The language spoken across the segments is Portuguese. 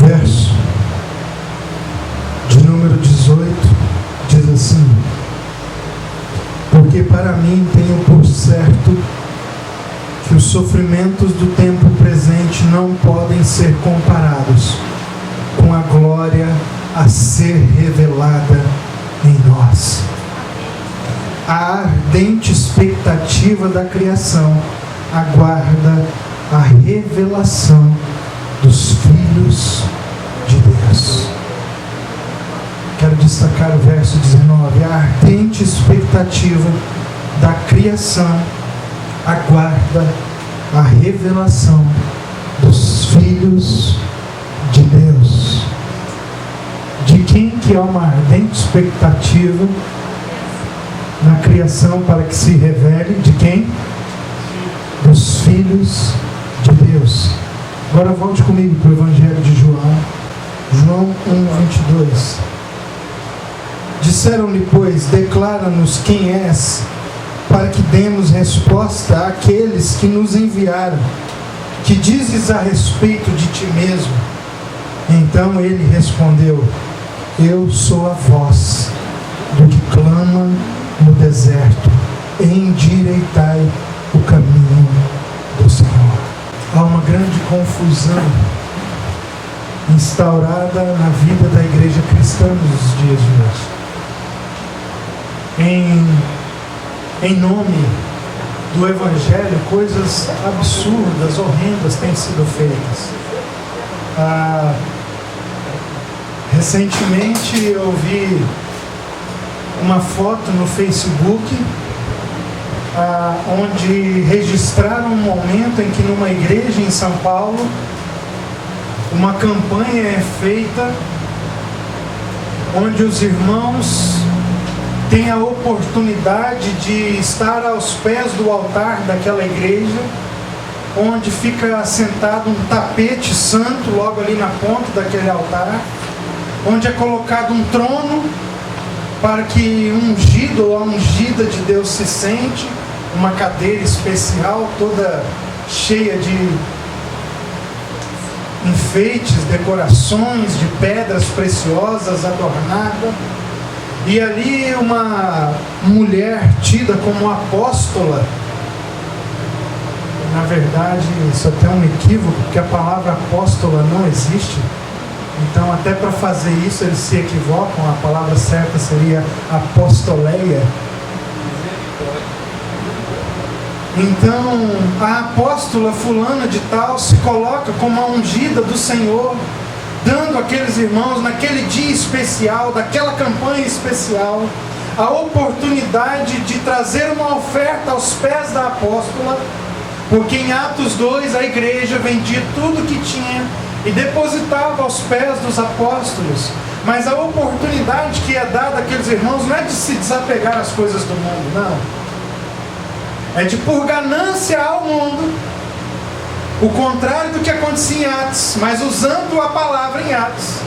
verso de número 18 diz assim: porque para mim tenho por certo que os sofrimentos do tempo presente não podem ser comparados com a glória a ser revelada em nós. A ardente expectativa da criação aguarda a revelação dos filhos de Deus. Quero destacar o verso 19. A ardente expectativa da criação aguarda a revelação dos filhos de Deus. De quem que há uma ardente expectativa na criação para que se revele? De quem? Dos filhos de Deus. Agora volte comigo para o Evangelho de João. João 1:22. Disseram-lhe, pois, declara-nos quem és, para que demos resposta àqueles que nos enviaram. Que dizes a respeito de ti mesmo? Então ele respondeu: eu sou a voz do que clama no deserto, endireitai o caminho do Senhor. Há uma grande confusão instaurada na vida da igreja cristã nos dias de hoje. Em nome do Evangelho, coisas absurdas, horrendas têm sido feitas. Recentemente eu vi uma foto no Facebook onde registraram um momento em que numa igreja em São Paulo uma campanha é feita onde os irmãos têm a oportunidade de estar aos pés do altar daquela igreja, onde fica assentado um tapete santo logo ali na ponta daquele altar, onde é colocado um trono para que o ungido ou a ungida de Deus se sente, uma cadeira especial toda cheia de enfeites, decorações, de pedras preciosas adornada, e ali uma mulher tida como apóstola. Na verdade, isso até é um equívoco, porque a palavra apóstola não existe. Então, até para fazer isso, eles se equivocam. A palavra certa seria apostoleia. Então, a apóstola fulana de tal se coloca como a ungida do Senhor, dando àqueles irmãos, naquele dia especial, daquela campanha especial, a oportunidade de trazer uma oferta aos pés da apóstola, porque em Atos 2 a igreja vendia tudo que tinha e depositava aos pés dos apóstolos. Mas a oportunidade que é dada àqueles irmãos não é de se desapegar às coisas do mundo, não. É de, por ganância ao mundo, o contrário do que acontecia em Atos, mas usando a palavra em Atos,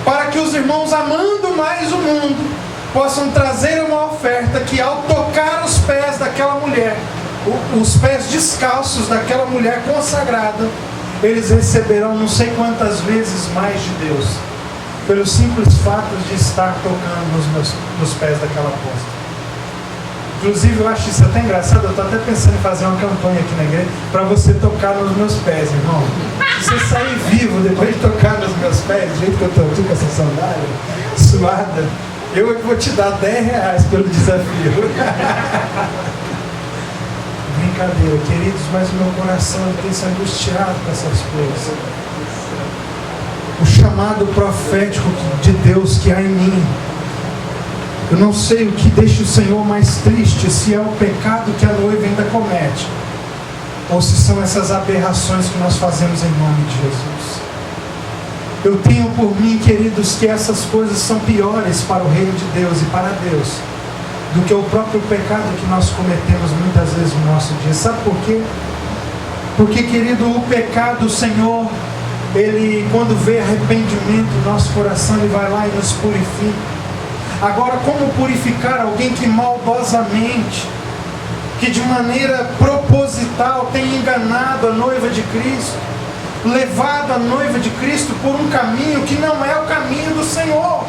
para que os irmãos, amando mais o mundo, possam trazer uma oferta que, ao tocar os pés daquela mulher, os pés descalços daquela mulher consagrada, eles receberão não sei quantas vezes mais de Deus, pelo simples fato de estar tocando nos pés daquela apóstola. Inclusive, eu acho isso até engraçado. Eu estou até pensando em fazer uma campanha aqui na igreja para você tocar nos meus pés, irmão. Se você sair vivo depois de tocar nos meus pés, do jeito que eu estou aqui com essa sandália suada, eu é que vou te dar R$10 pelo desafio. Brincadeira, queridos, mas o meu coração tem se angustiado com essas coisas. O chamado profético de Deus que há em mim, eu não sei o que deixa o Senhor mais triste, se é o pecado que a noiva ainda comete, ou se são essas aberrações que nós fazemos em nome de Jesus. Eu tenho por mim, queridos, que essas coisas são piores para o reino de Deus e para Deus do que o próprio pecado que nós cometemos muitas vezes no nosso dia. Sabe por quê? Porque, querido, o pecado, o Senhor, Ele, quando vê arrependimento no nosso coração, Ele vai lá e nos purifica. Agora, como purificar alguém que maldosamente, que de maneira proposital tem enganado a noiva de Cristo, levado a noiva de Cristo por um caminho que não é o caminho do Senhor.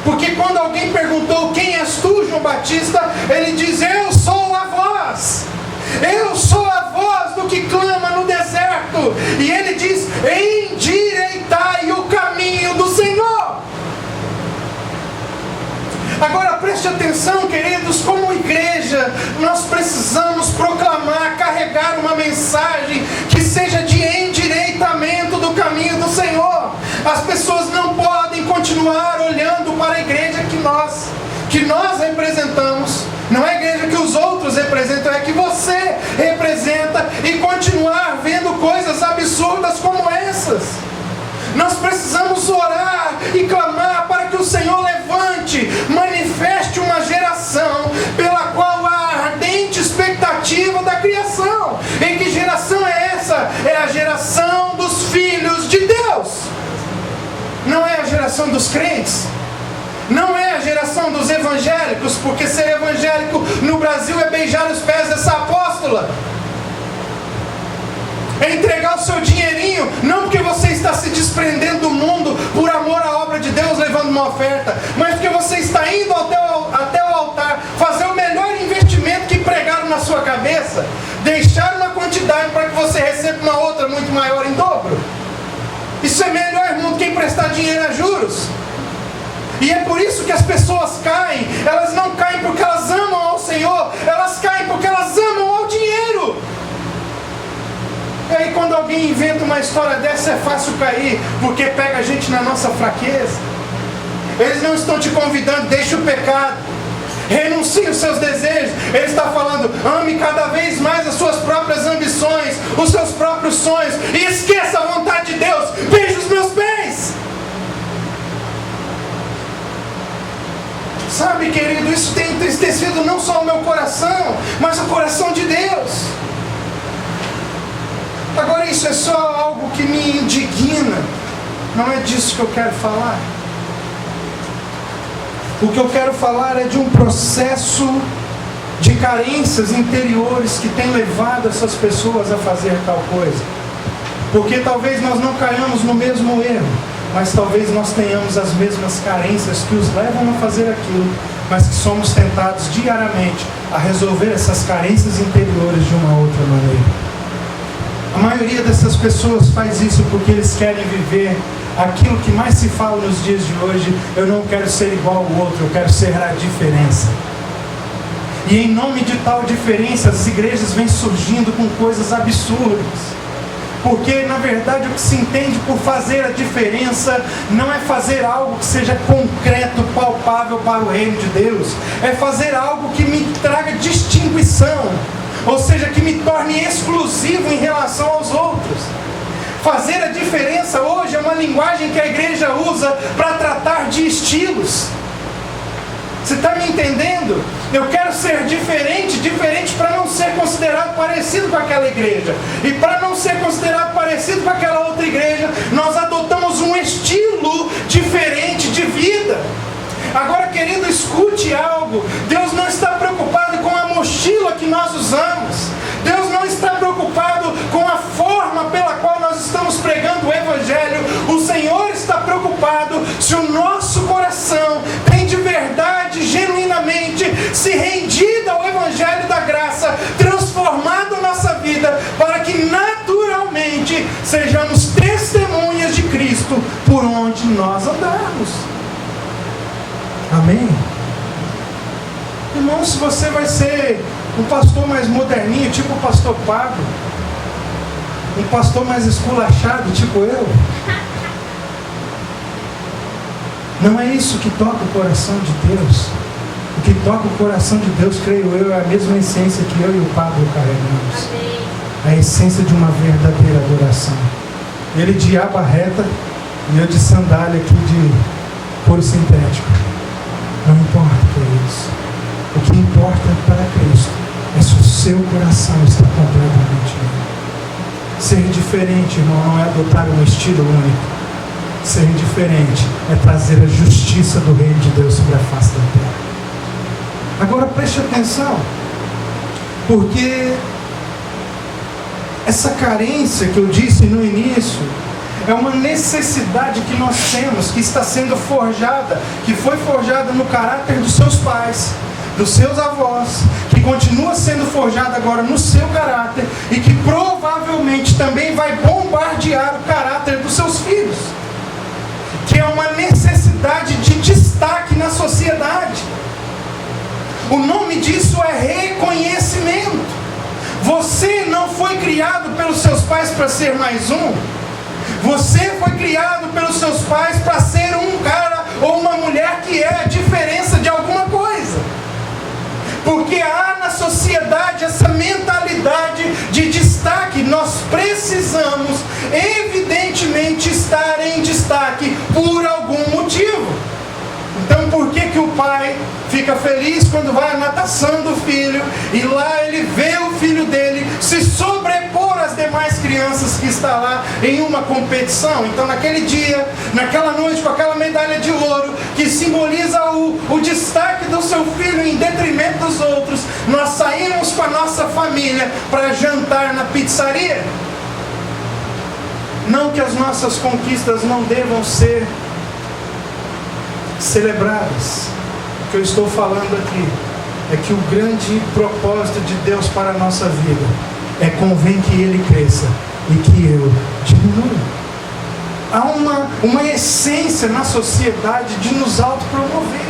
Porque quando alguém perguntou: quem és tu, João Batista? Ele diz: eu sou a voz. Eu sou a voz do que clama no deserto. E ele diz: endireitai o caminho do Senhor. Agora preste atenção, queridos, como igreja, nós precisamos proclamar, carregar uma mensagem que seja de endireitamento do caminho do Senhor. As pessoas não podem continuar olhando para a igreja que nós representamos. Não é a igreja que os outros representam, é a que você representa, e continuar vendo coisas absurdas como essas. Nós precisamos orar e clamar para que o Senhor levante, manifeste uma geração pela qual há ardente expectativa da criação. E que geração é essa? É a geração dos filhos de Deus. Não é a geração dos crentes. Não é a geração dos evangélicos, porque ser evangélico no Brasil é beijar os pés dessa apóstola. É entregar o seu dinheirinho, não porque você está se desprendendo do mundo por amor à obra de Deus, levando uma oferta, mas porque você está indo até o altar, fazer o melhor investimento que pregaram na sua cabeça, deixar uma quantidade para que você receba uma outra muito maior em dobro. Isso é melhor, irmão, do que emprestar dinheiro a juros. E é por isso que as pessoas caem. Elas não caem porque elas amam ao Senhor, elas caem porque elas amam ao dinheiro. E aí quando alguém inventa uma história dessa, é fácil cair, porque pega a gente na nossa fraqueza. Eles não estão te convidando: deixe o pecado, renuncie os seus desejos. Ele está falando: ame cada vez mais as suas próprias ambições, os seus próprios sonhos, e esqueça a vontade de Deus. Beije os meus pés. Sabe, querido, isso tem entristecido não só o meu coração, mas o coração de Deus. Agora, isso é só algo que me indigna. Não é disso que eu quero falar. O que eu quero falar é de um processo de carências interiores que tem levado essas pessoas a fazer tal coisa. Porque talvez nós não caiamos no mesmo erro, mas talvez nós tenhamos as mesmas carências que os levam a fazer aquilo, mas que somos tentados diariamente a resolver essas carências interiores de uma outra maneira. A maioria dessas pessoas faz isso porque eles querem viver aquilo que mais se fala nos dias de hoje: eu não quero ser igual ao outro, eu quero ser a diferença. E em nome de tal diferença, as igrejas vêm surgindo com coisas absurdas. Porque na verdade o que se entende por fazer a diferença não é fazer algo que seja concreto, palpável para o reino de Deus. É fazer algo que me traga distinção, ou seja, que me torne exclusivo em relação aos outros. Fazer a diferença hoje é uma linguagem que a igreja usa para tratar de estilos. Você está me entendendo? Eu quero ser diferente para não ser considerado parecido com aquela igreja. E para não ser considerado parecido com aquela outra igreja, nós adotamos um estilo diferente de vida. Agora, querido, escute algo. Deus não está preocupado com a mochila que nós usamos. Deus não está preocupado com a forma pela qual nós estamos pregando o Evangelho. O Senhor está preocupado se o nosso coração tem de verdade, genuinamente, se rendido ao Evangelho da graça, transformado a nossa vida, para que naturalmente sejamos testemunhas de Cristo por onde nós andarmos. Amém? Irmão, se você vai ser um pastor mais moderninho, tipo o pastor Pablo, um pastor mais esculachado, tipo eu, não é isso que toca o coração de Deus. O que toca o coração de Deus, creio eu, é a mesma essência que eu e o Pablo carregamos. Amém. A essência de uma verdadeira adoração. Ele de aba reta e eu de sandália aqui de couro sintético. Não importa, queridos. O que importa para Cristo é se o seu coração está completamente limpo. Ser diferente, irmão, não é adotar um estilo único. Ser diferente é trazer a justiça do reino de Deus sobre a face da terra. Agora preste atenção, porque Essa carência que eu disse no início é uma necessidade que nós temos, que está sendo forjada, que foi forjada no caráter dos seus pais, dos seus avós, que continua sendo forjada agora no seu caráter e que provavelmente também vai bombardear o caráter dos seus filhos, que é uma necessidade de destaque na sociedade. O nome disso é reconhecimento. Você não foi criado pelos seus pais para ser mais um. Você foi criado pelos seus pais para ser um cara ou uma mulher que é a diferença de alguma coisa. Porque há na sociedade essa mentalidade de destaque. Nós precisamos, evidentemente, estar em destaque por algum motivo. Então, por que o pai fica feliz quando vai à natação do filho e lá ele vê o filho dele se sobrepor às demais crianças que está lá em uma competição? Então, naquele dia, naquela noite, com aquela medalha de ouro que simboliza o destaque do seu filho em detrimento dos outros, nós saímos com a nossa família para jantar na pizzaria. Não que as nossas conquistas não devam ser celebradas. O que eu estou falando aqui é que o grande propósito de Deus para a nossa vida é convém que Ele cresça e que eu diminua. Há uma essência na sociedade de nos autopromover.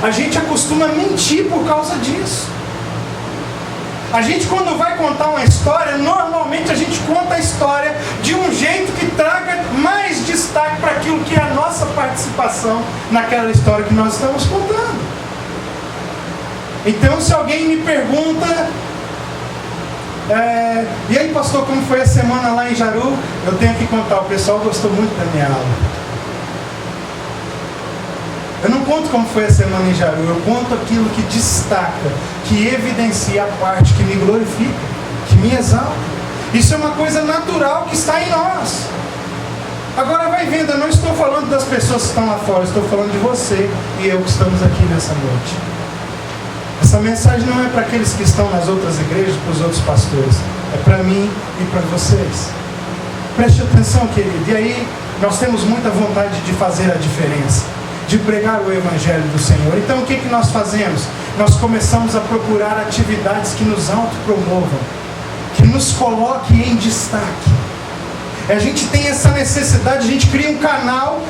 A gente acostuma mentir por causa disso. A gente, quando vai contar uma história, normalmente a gente conta a história de um jeito que traga mais destaque para aquilo que é a nossa participação naquela história que nós estamos contando. Então, se alguém me pergunta, e aí, pastor, como foi a semana lá em Jaru? Eu tenho que contar, o pessoal gostou muito da minha aula. Eu não conto como foi a semana em Jaru, eu conto aquilo que destaca, que evidencia a parte que me glorifica, que me exalta. Isso é uma coisa natural que está em nós. Agora vai vendo, eu não estou falando das pessoas que estão lá fora, estou falando de você e eu que estamos aqui nessa noite. Essa mensagem não é para aqueles que estão nas outras igrejas, para os outros pastores, é para mim e para vocês. Preste atenção, querido, e aí nós temos muita vontade de fazer a diferença, de pregar o Evangelho do Senhor. Então o que nós fazemos? Nós começamos a procurar atividades que nos autopromovam, que nos coloquem em destaque. A gente tem essa necessidade, a gente cria um canal,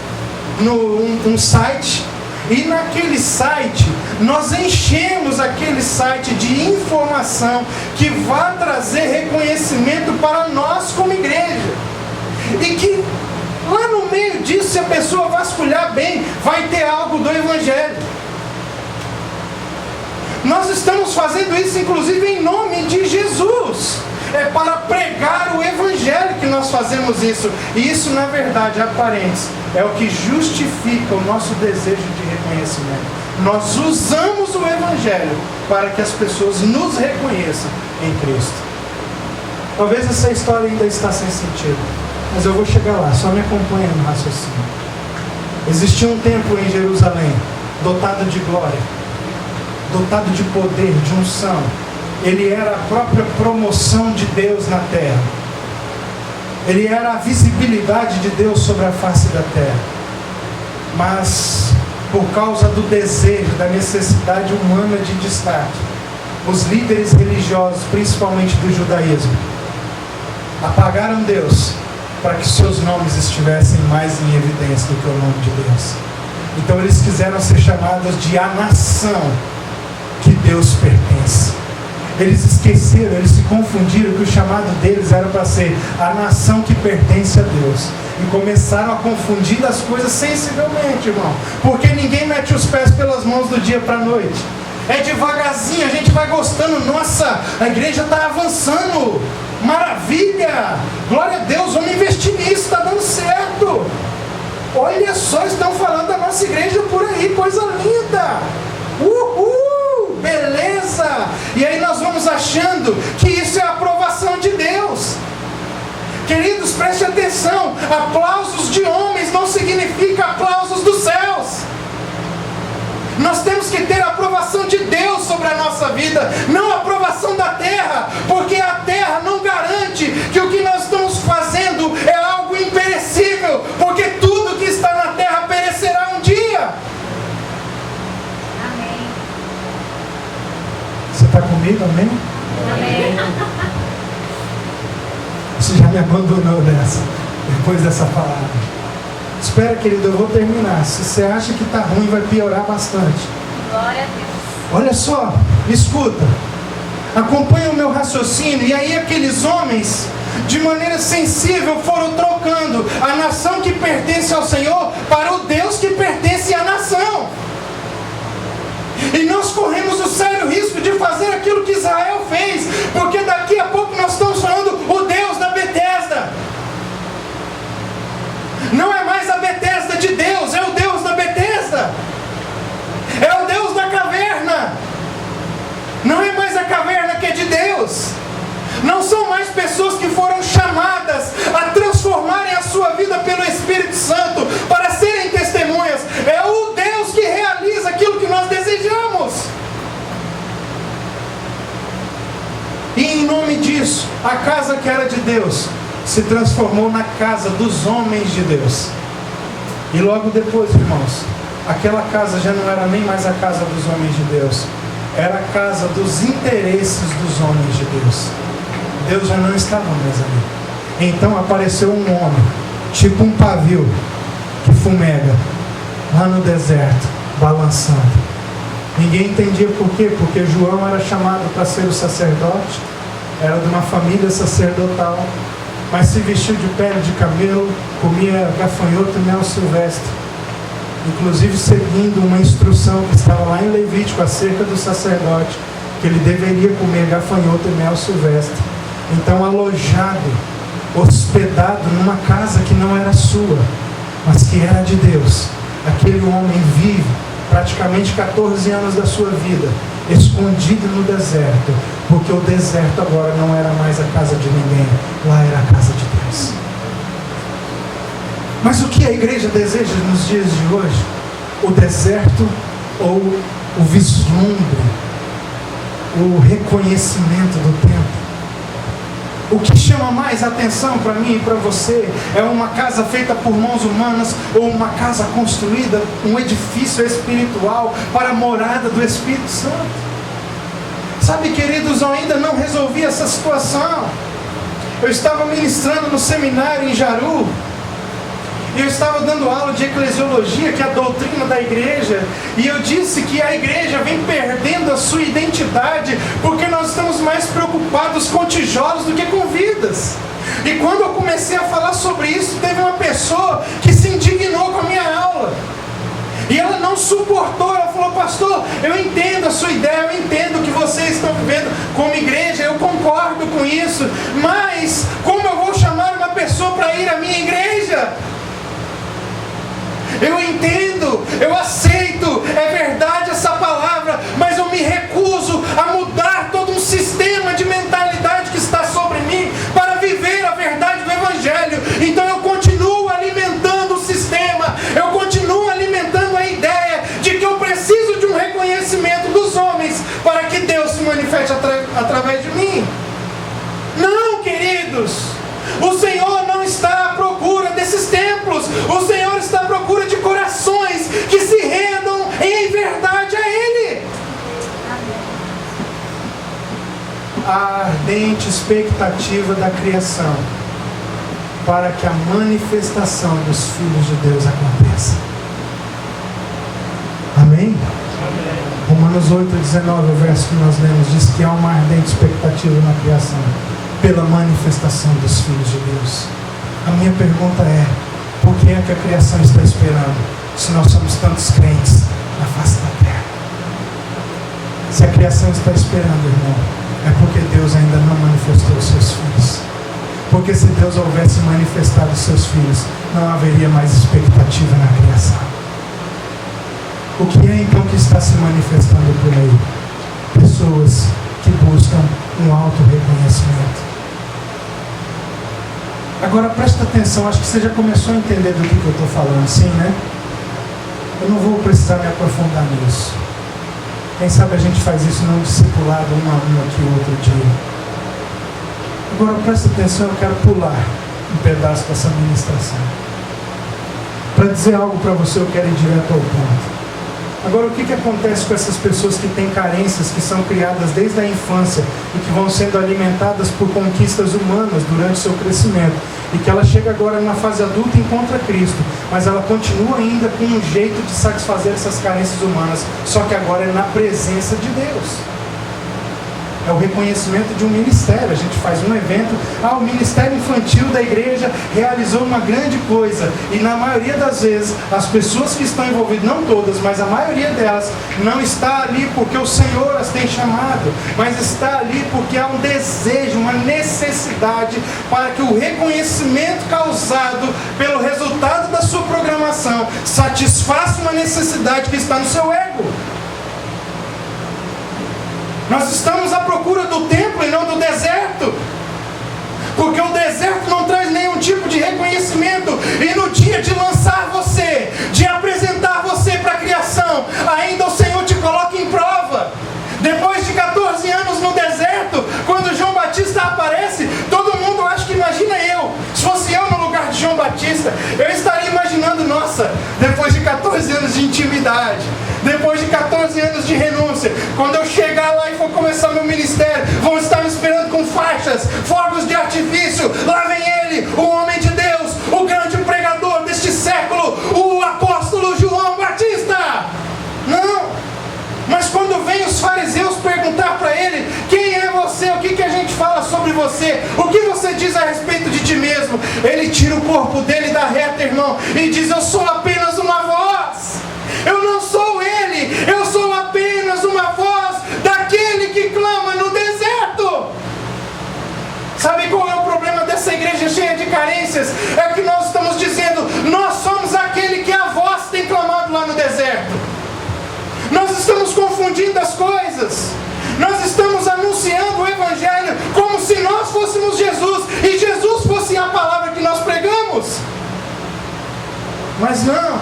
um site, e naquele site nós enchemos aquele site de informação que vai trazer reconhecimento para nós como igreja, e que lá no meio disso, se a pessoa vasculhar bem, vai ter algo do Evangelho. Nós estamos fazendo isso inclusive em nome de Jesus. É para pregar o Evangelho que nós fazemos isso. E isso, na verdade, aparente, é o que justifica o nosso desejo de reconhecimento. Nós usamos o Evangelho para que as pessoas nos reconheçam em Cristo. Talvez essa história ainda está sem sentido, mas eu vou chegar lá, só me acompanha no raciocínio. Existia um templo em Jerusalém, dotado de glória, dotado de poder, de unção. Ele era a própria promoção de Deus na terra. Ele era a visibilidade de Deus sobre a face da terra. Mas, por causa do desejo, da necessidade humana de destaque, os líderes religiosos, principalmente do judaísmo, apagaram Deus para que seus nomes estivessem mais em evidência do que o nome de Deus. Então eles quiseram ser chamados de a nação que Deus pertence. Eles esqueceram, eles se confundiram que o chamado deles era para ser a nação que pertence a Deus. E começaram a confundir as coisas sensivelmente, irmão. Porque ninguém mete os pés pelas mãos do dia para a noite. É devagarzinho, a gente vai gostando. Nossa, a igreja está avançando. Maravilha! Glória a Deus, vamos investir nisso, está dando certo. Olha só, estão falando da nossa igreja por aí, coisa linda. Uhul! Beleza! E aí nós vamos achando que isso é a aprovação de Deus. Queridos, preste atenção. Aplausos de homens não significa aplausos dos céus. Nós temos que ter a aprovação de Deus sobre a nossa vida, não a aprovação da terra, porque a terra não garante que o que nós estamos fazendo é algo imperecível, porque tudo que está na terra perecerá um dia. Amém. Você está comigo, amém? Amém. Você já me abandonou depois dessa palavra. Espera, querido, eu vou terminar. Se você acha que está ruim, vai piorar bastante. Glória a Deus. Olha só, escuta. Acompanha o meu raciocínio. E aí aqueles homens, de maneira sensível, foram trocando a nação que pertence ao Senhor para o Deus que pertence à nação. E nós corremos o sério risco de fazer aquilo que Israel fez, porque daqui a pouco nós estamos falando o Deus da Betesda. Não é mais a Betesda de Deus, é o Deus da Betesda. É o Deus da caverna. Não é mais a caverna que é de Deus. Não são mais pessoas que foram chamadas a transformarem a sua vida pelo Espírito Santo para serem testemunhas. É o Deus que realiza aquilo que nós desejamos. E em nome disso, a casa que era de Deus se transformou na casa dos homens de Deus. E logo depois, irmãos, aquela casa já não era nem mais a casa dos homens de Deus, era a casa dos interesses dos homens de Deus. Deus já não estava mais ali. Então apareceu um homem, tipo um pavio, que fumega, lá no deserto, balançando. Ninguém entendia por quê, porque João era chamado para ser o sacerdote, era de uma família sacerdotal, mas se vestiu de pele de camelo, comia gafanhoto e mel silvestre, inclusive seguindo uma instrução que estava lá em Levítico acerca do sacerdote, que ele deveria comer gafanhoto e mel silvestre. Então, alojado, hospedado numa casa que não era sua, mas que era de Deus, aquele homem vive praticamente 14 anos da sua vida escondido no deserto, porque o deserto agora não era mais a casa de ninguém, lá era a casa de Deus. Mas o que a igreja deseja nos dias de hoje? O deserto ou o vislumbre, o reconhecimento do tempo? O que chama mais atenção para mim e para você é uma casa feita por mãos humanas ou uma casa construída, um edifício espiritual para a morada do Espírito Santo? Sabe, queridos, eu ainda não resolvi essa situação. Eu estava ministrando no seminário em Jaru, e eu estava dando aula de eclesiologia, que é a doutrina da igreja, e eu disse que a igreja vem perdendo a sua identidade, porque nós estamos mais preocupados com tijolos do que com vidas. E quando eu comecei a falar sobre isso, teve uma pessoa que se indignou com a minha aula, e ela não suportou. Ela falou: pastor, eu entendo a sua ideia, eu entendo o que vocês estão vivendo como igreja, eu concordo com isso, mas como eu vou chamar uma pessoa para ir à minha igreja? Eu entendo, eu aceito, é verdade essa palavra, mas eu me recuso a mudar todo um sistema de mentalidade que está sobre mim para viver a verdade do Evangelho. Então eu continuo alimentando o sistema, eu continuo alimentando a ideia de que eu preciso de um reconhecimento dos homens para que Deus se manifeste através de mim. Não, queridos! O Senhor não está à procura desses templos. O Senhor está à procura de corações que se rendam em verdade a Ele. A ardente expectativa da criação para que a manifestação dos filhos de Deus aconteça. Amém? Romanos 8:19, o verso que nós lemos, diz que há uma ardente expectativa na criação pela manifestação dos filhos de Deus. A minha pergunta é: por que é que a criação está esperando, se nós somos tantos crentes na face da terra? Se a criação está esperando, irmão, é porque Deus ainda não manifestou os seus filhos. Porque se Deus houvesse manifestado os seus filhos, não haveria mais expectativa na criação. O que é então que está se manifestando por aí? Pessoas que buscam um auto-reconhecimento. Agora presta atenção, acho que você já começou a entender do que eu estou falando, sim, né? Eu não vou precisar me aprofundar nisso. Quem sabe a gente faz isso não discipulado um a um aqui outro dia. Agora presta atenção, eu quero pular um pedaço dessa ministração. Para dizer algo para você, eu quero ir direto ao ponto. Agora, o que acontece com essas pessoas que têm carências, que são criadas desde a infância e que vão sendo alimentadas por conquistas humanas durante o seu crescimento, e que ela chega agora na fase adulta e encontra Cristo, mas ela continua ainda com um jeito de satisfazer essas carências humanas, só que agora é na presença de Deus. É o reconhecimento de um ministério. A gente faz um evento, o ministério infantil da igreja realizou uma grande coisa, e na maioria das vezes as pessoas que estão envolvidas, não todas, mas a maioria delas, não está ali porque o Senhor as tem chamado, mas está ali porque há um desejo, uma necessidade para que o reconhecimento causado pelo resultado da sua programação satisfaça uma necessidade que está no seu ego. Nós estamos à procura do templo e não do deserto, porque o deserto não traz nenhum tipo de reconhecimento, e no dia de lançar você, de apresentar você para a criação, ainda o Senhor te coloca em prova. Depois de 14 anos no deserto, quando João Batista aparece, todo mundo acha que imagina eu. Se fosse eu no lugar de João Batista, eu estaria imaginando, nossa, depois de 14 anos de intimidade, depois de 14 anos de renúncia, quando eu chegar lá e for começar meu ministério, vão estar me esperando com faixas, fogos de artifício. Lá vem ele, o homem de Deus, o grande pregador deste século, o apóstolo João Batista. Não! Mas quando vem os fariseus perguntar para ele: quem é você? O que a gente fala sobre você? O que você diz a respeito de ti mesmo? Ele tira o corpo dele da reta, irmão, e diz: eu sou apenas uma voz. Eu não sou ele, eu sou apenas uma voz daquele que clama no deserto. Sabe qual é o problema dessa igreja cheia de carências? É que nós estamos dizendo: nós somos aquele que a voz tem clamado lá no deserto. Nós estamos confundindo as coisas. Nós estamos anunciando o Evangelho como se nós fôssemos Jesus e Jesus fosse a palavra que nós pregamos. Mas não.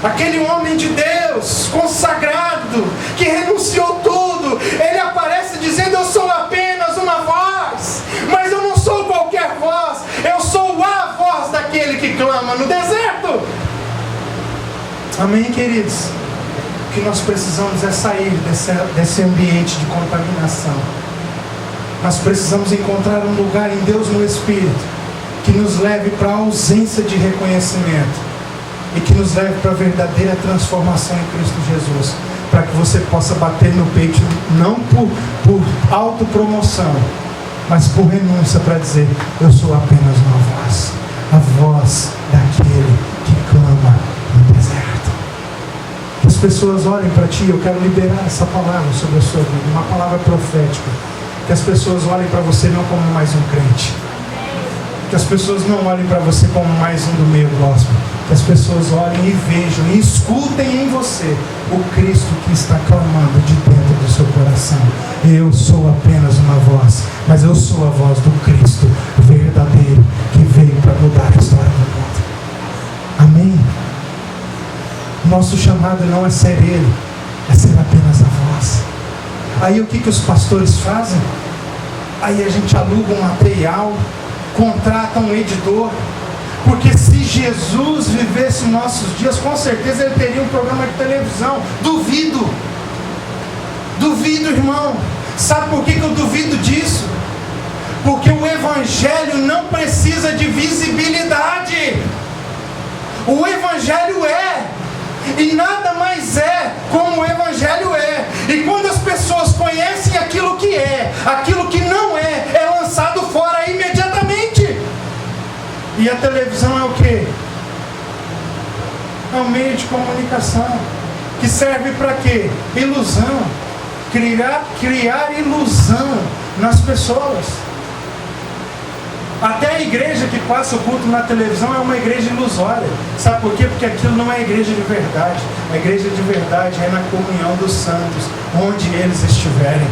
Aquele homem de Deus, consagrado, que renunciou tudo, ele aparece dizendo: eu sou apenas uma voz. Mas eu não sou qualquer voz, eu sou a voz daquele que clama no deserto. Amém, queridos? O que nós precisamos é sair desse ambiente de contaminação. Nós precisamos encontrar um lugar em Deus no Espírito que nos leve para a ausência de reconhecimento e que nos leve para a verdadeira transformação em Cristo Jesus, para que você possa bater no peito, não por autopromoção, mas por renúncia, para dizer: eu sou apenas uma voz, a voz daquele que clama no deserto. Que as pessoas olhem para ti. Eu quero liberar essa palavra sobre a sua vida, uma palavra profética. Que as pessoas olhem para você não como mais um crente, que as pessoas não olhem para você como mais um do meio gospel, que as pessoas olhem e vejam e escutem em você o Cristo que está clamando de dentro do seu coração: eu sou apenas uma voz, mas eu sou a voz do Cristo verdadeiro que veio para mudar a história do mundo. Amém? Nosso chamado não é ser Ele, é ser apenas a voz. Aí o que os pastores fazem? Aí a gente aluga um material, contrata um editor, porque se Jesus vivesse nossos dias, com certeza ele teria um programa de televisão. Duvido, irmão. Sabe por que eu duvido disso? Porque o Evangelho não precisa de visibilidade. O Evangelho e nada mais é como o Evangelho é. E quando as pessoas conhecem aquilo que é, aquilo que não é lançado fora imediatamente. E a televisão é o quê? É um meio de comunicação que serve para quê? Ilusão. Criar ilusão nas pessoas. Até a igreja que passa o culto na televisão é uma igreja ilusória. Sabe por quê? Porque aquilo não é igreja de verdade. A igreja de verdade é na comunhão dos santos, onde eles estiverem.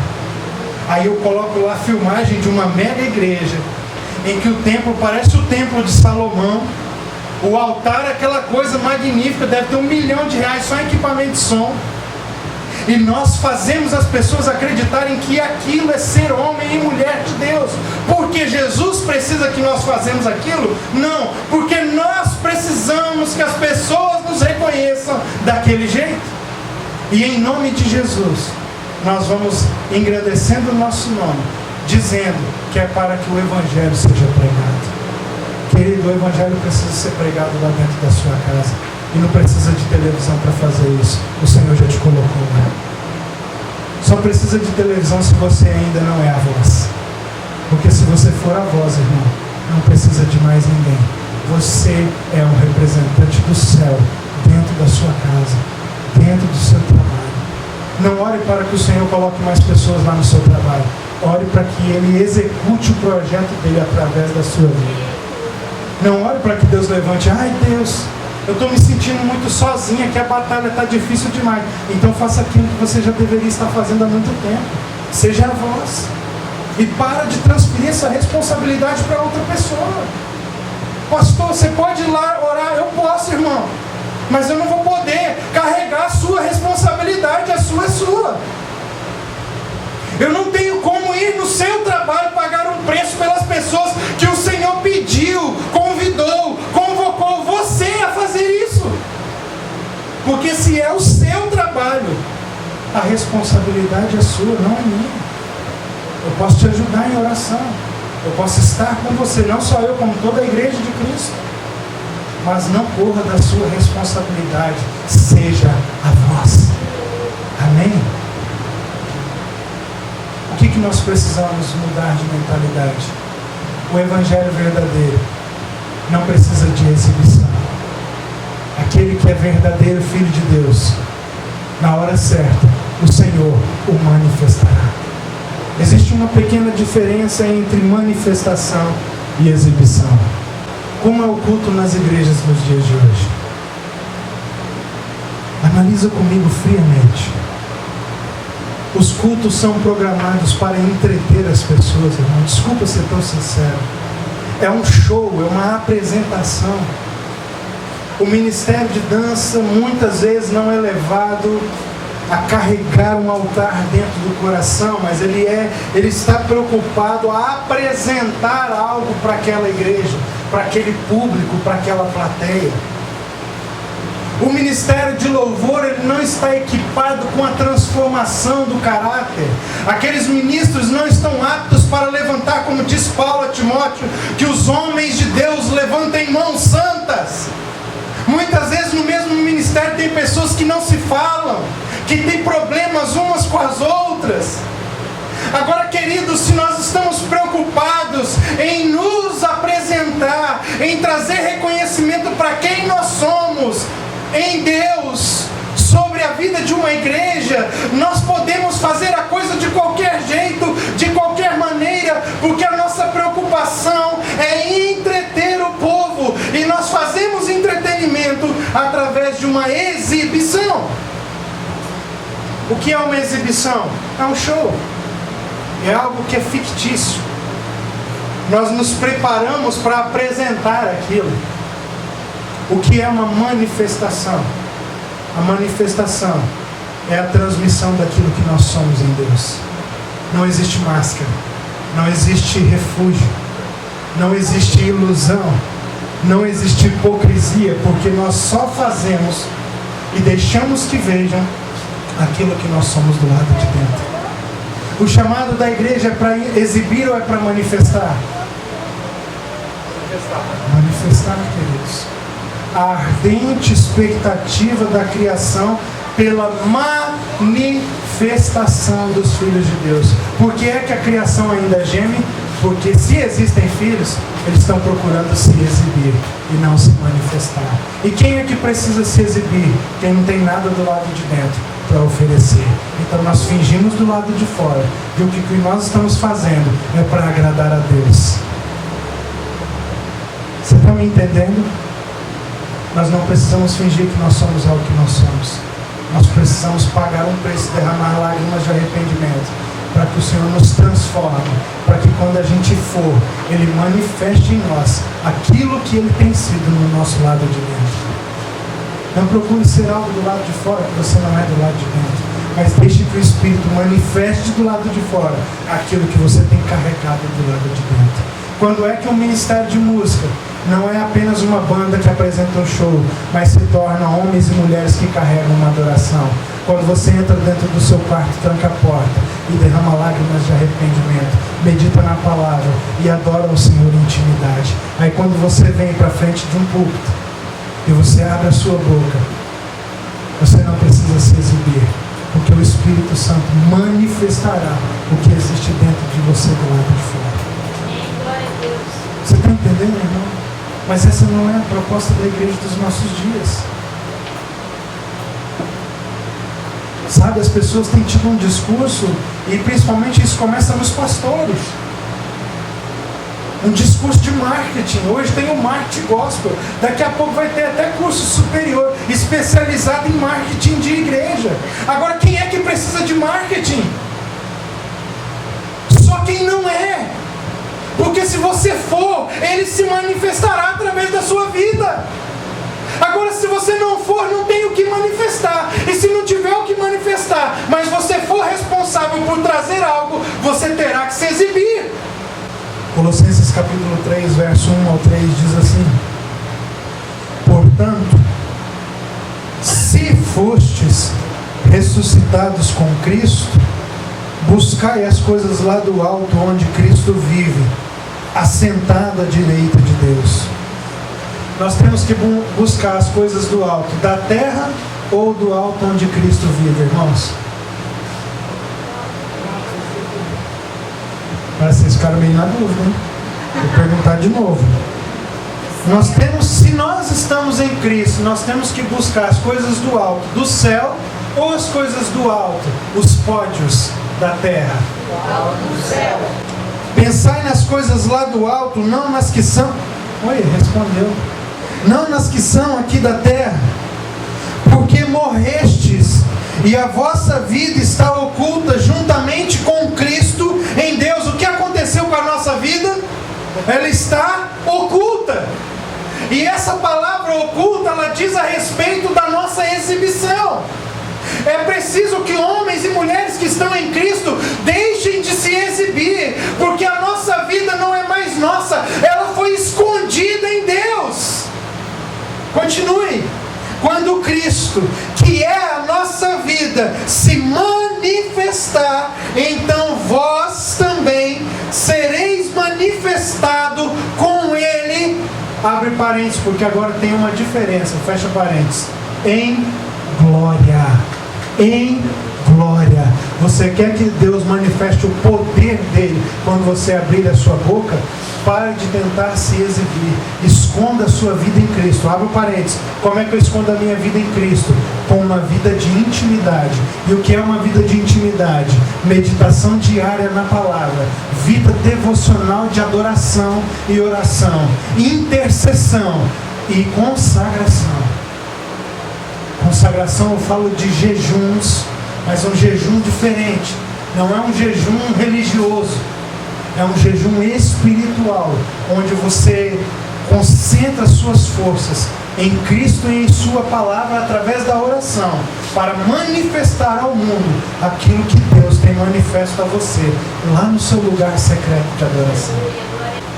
Aí eu coloco lá a filmagem de uma mega igreja, em que o templo parece o templo de Salomão. O altar é aquela coisa magnífica, deve ter R$1 milhão só em equipamento de som. E nós fazemos as pessoas acreditarem que aquilo é ser homem e mulher de Deus. Porque Jesus precisa que nós façamos aquilo? Não, porque nós precisamos que as pessoas nos reconheçam daquele jeito. E em nome de Jesus, nós vamos engrandecendo o nosso nome, dizendo que é para que o Evangelho seja pregado. Querido, o Evangelho precisa ser pregado lá dentro da sua casa. E não precisa de televisão para fazer isso. O Senhor já te colocou lá. Só precisa de televisão se você ainda não é a voz. Porque se você for a voz, irmão, não precisa de mais ninguém. Você é um representante do céu dentro da sua casa, dentro do seu trabalho. Não ore para que o Senhor coloque mais pessoas lá no seu trabalho. Ore para que Ele execute o projeto dele através da sua vida. Não ore para que Deus levante. Ai, Deus, eu estou me sentindo muito sozinha, que a batalha está difícil demais. Então faça aquilo que você já deveria estar fazendo há muito tempo. Seja a voz. E para de transferir essa responsabilidade para outra pessoa. Pastor, você pode ir lá orar? Eu posso, irmão. Mas eu não vou poder carregar a sua responsabilidade. A sua é sua. Eu não tenho como ir no seu trabalho pagar um preço pelas pessoas que o Senhor pediu, convidou, convocou você a fazer isso. Porque se é o seu trabalho, a responsabilidade é sua, não é minha. Eu posso te ajudar em oração. Eu posso estar com você, não só eu, como toda a igreja de Cristo. Mas não corra da sua responsabilidade. Seja a voz. Amém? O que nós precisamos mudar de mentalidade? O Evangelho verdadeiro não precisa de exibição. Aquele que é verdadeiro Filho de Deus, na hora certa, o Senhor o manifestará. Existe uma pequena diferença entre manifestação e exibição. Como é o culto nas igrejas nos dias de hoje? Analisa comigo friamente. Os cultos são programados para entreter as pessoas, irmão. Desculpa ser tão sincero. É um show, é uma apresentação. O ministério de dança muitas vezes não é levado a carregar um altar dentro do coração, mas ele está preocupado a apresentar algo para aquela igreja, para aquele público, para aquela plateia. O ministério de louvor, ele não está equipado com a transformação do caráter. Aqueles ministros não estão aptos para levantar, como diz Paulo a Timóteo, que os homens de Deus levantem mãos santas. Muitas vezes no mesmo ministério tem pessoas que não se falam, que têm problemas umas com as outras. Agora, queridos, se nós estamos preocupados em nos apresentar, em trazer reconhecimento para quem nós somos, em Deus, sobre a vida de uma igreja, nós podemos fazer a coisa de qualquer jeito, de qualquer maneira, porque a nossa preocupação é entreter o povo, e nós fazemos entretenimento através de uma exibição. O que é uma exibição? É um show, é algo que é fictício. Nós nos preparamos para apresentar aquilo. O que é uma manifestação? A manifestação é a transmissão daquilo que nós somos em Deus. Não existe máscara, não existe refúgio, não existe ilusão, não existe hipocrisia, porque nós só fazemos e deixamos que vejam aquilo que nós somos do lado de dentro. O chamado da igreja é para exibir ou é para manifestar? Manifestar, queridos. A ardente expectativa da criação pela manifestação dos filhos de Deus. Por que é que a criação ainda geme? Porque se existem filhos, eles estão procurando se exibir e não se manifestar. E quem é que precisa se exibir? Quem não tem nada do lado de dentro para oferecer. Então nós fingimos do lado de fora. E o que nós estamos fazendo é para agradar a Deus. Você está me entendendo? Nós não precisamos fingir que nós somos algo que nós somos. Nós precisamos pagar um preço, derramar lágrimas de arrependimento, para que o Senhor nos transforme, para que quando a gente for, Ele manifeste em nós aquilo que Ele tem sido no nosso lado de dentro. Não procure ser algo do lado de fora que você não é do lado de dentro. mas deixe que o Espírito manifeste do lado de fora aquilo que você tem carregado do lado de dentro. Quando é que um ministério de música não é apenas uma banda que apresenta um show, mas se torna homens e mulheres que carregam uma adoração? Quando você entra dentro do seu quarto, tranca a porta e derrama lágrimas de arrependimento, medita na palavra e adora o Senhor em intimidade. Aí quando você vem para frente de um púlpito e você abre a sua boca, você não precisa se exibir, porque o Espírito Santo manifestará o que existe dentro de você do lado de fora. Glória a Deus. Você está entendendo, irmão? Mas essa não é a proposta da igreja dos nossos dias. Sabe, as pessoas têm tido um discurso, e principalmente isso começa nos pastores, um discurso de marketing. Hoje tem o marketing gospel, daqui a pouco vai ter até curso superior especializado em marketing de igreja. Agora, quem é que precisa de marketing? Só quem não é, porque se você for, ele se manifestará através da sua vida. Agora, se você não for, não tem o que manifestar. E se não tiver o que manifestar, mas você for responsável por trazer algo, você terá que se exibir. Colossenses capítulo 3, verso 1 ao 3 diz assim: portanto, se fostes ressuscitados com Cristo, buscai as coisas lá do alto, onde Cristo vive, assentado à direita de Deus. Nós temos que buscar as coisas do alto, da terra ou do alto onde Cristo vive, irmãos? Parece que vocês ficaram meio na dúvida, hein? Vou perguntar de novo. Se nós estamos em Cristo, nós temos que buscar as coisas do alto, do céu, ou as coisas do alto, os pódios da terra? Do alto do céu. Pensai nas coisas lá do alto, não nas que são... Oi, respondeu. Não nas que são aqui da terra, porque morrestes e a vossa vida está oculta juntamente com Cristo em Deus. O que aconteceu com a nossa vida? Ela está oculta. E essa palavra oculta, ela diz a respeito da nossa exibição. É preciso que homens e mulheres que estão em Cristo deixem de se exibir, porque a nossa vida não é mais nossa, ela foi escondida em Deus. Continue. Quando Cristo, que é a nossa vida, se manifestar, então vós também sereis manifestado com Ele. Abre parênteses, porque agora tem uma diferença, fecha parênteses. Em glória. Em glória. Você quer que Deus manifeste o poder dele quando você abrir a sua boca? Pare de tentar se exibir. Esconda a sua vida em Cristo. Abre o parênteses. Como é que eu escondo a minha vida em Cristo? Com uma vida de intimidade. E o que é uma vida de intimidade? Meditação diária na palavra. Vida devocional de adoração e oração. Intercessão e consagração. Consagração, eu falo de jejuns, mas é um jejum diferente. Não é um jejum religioso. É um jejum espiritual, onde você concentra suas forças em Cristo e em sua palavra através da oração, para manifestar ao mundo aquilo que Deus tem manifesto a você, lá no seu lugar secreto de adoração.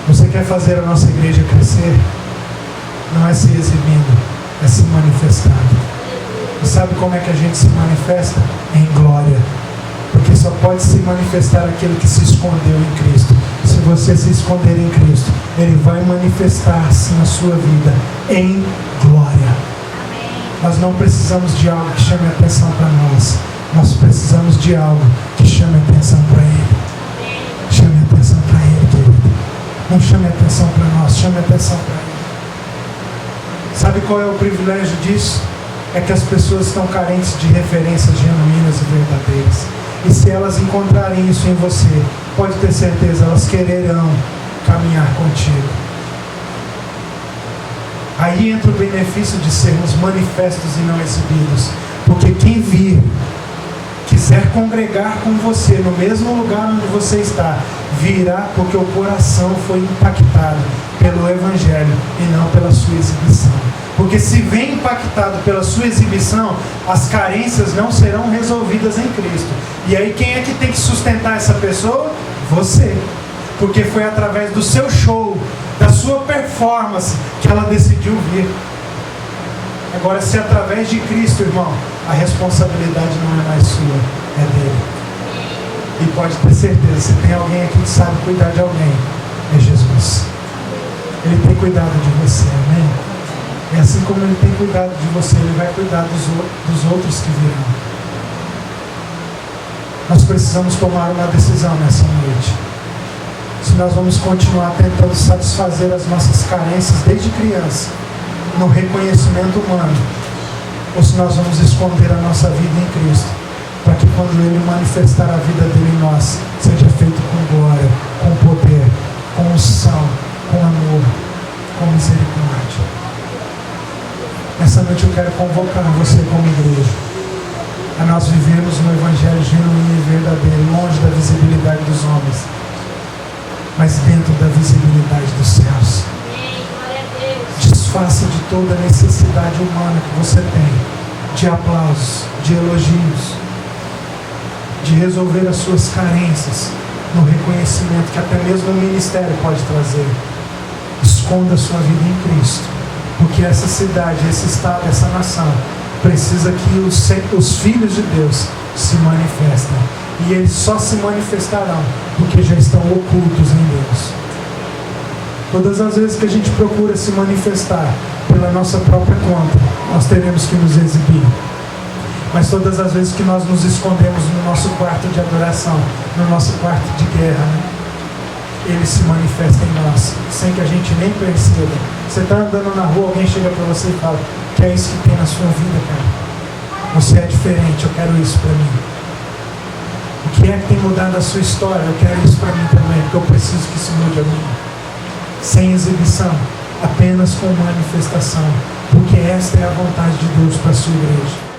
Você quer fazer a nossa igreja crescer? Não é se exibindo, é se manifestando. E sabe como é que a gente se manifesta? Em glória. Porque só pode se manifestar aquele que se escondeu em Cristo. Se você se esconder em Cristo, Ele vai manifestar-se na sua vida em glória. Nós não precisamos de algo que chame atenção para nós. Nós precisamos de algo que chame atenção para Ele. Chame atenção para Ele, querido. Não chame atenção para nós, chame atenção para Ele. Sabe qual é o privilégio disso? É que as pessoas estão carentes de referências genuínas e verdadeiras. E se elas encontrarem isso em você, pode ter certeza, elas quererão caminhar contigo. Aí entra o benefício de sermos manifestos e não exibidos. Porque quem vir, quiser congregar com você no mesmo lugar onde você está, virá porque o coração foi impactado pelo Evangelho e não pela sua exibição. Porque se vem impactado pela sua exibição, as carências não serão resolvidas em Cristo. E aí quem é que tem que sustentar essa pessoa? Você. Porque foi através do seu show, da sua performance, que ela decidiu vir. Agora, se através de Cristo, irmão, a responsabilidade não é mais sua, é dele. E pode ter certeza, se tem alguém aqui que sabe cuidar de alguém, é Jesus. Ele tem cuidado de você, amém? E assim como Ele tem cuidado de você, Ele vai cuidar dos outros que virão. Nós precisamos tomar uma decisão nessa noite. Se nós vamos continuar tentando satisfazer as nossas carências desde criança, no reconhecimento humano, ou se nós vamos esconder a nossa vida em Cristo, para que quando Ele manifestar a vida dele em nós, seja feito com glória, com poder, com unção, com amor, com misericórdia. Nessa noite eu quero convocar você como igreja a nós vivermos um evangelho genuíno e verdadeiro, longe da visibilidade dos homens, mas dentro da visibilidade dos céus. Desfaça de toda a necessidade humana que você tem de aplausos, de elogios, de resolver as suas carências no reconhecimento que até mesmo o ministério pode trazer. Esconda a sua vida em Cristo, porque essa cidade, esse estado, essa nação precisa que os filhos de Deus se manifestem, e eles só se manifestarão porque já estão ocultos em Deus. Todas as vezes que a gente procura se manifestar pela nossa própria conta, nós teremos que nos exibir. Mas todas as vezes que nós nos escondemos no nosso quarto de adoração, no nosso quarto de guerra, Ele se manifesta em nós, sem que a gente nem perceba. Você está andando na rua, alguém chega para você e fala: que é isso que tem na sua vida, cara? Você é diferente, eu quero isso para mim. O que é que tem mudado a sua história? Eu quero isso para mim também, porque eu preciso que isso mude a mim. Sem exibição, apenas com manifestação, porque esta é a vontade de Deus para a sua igreja.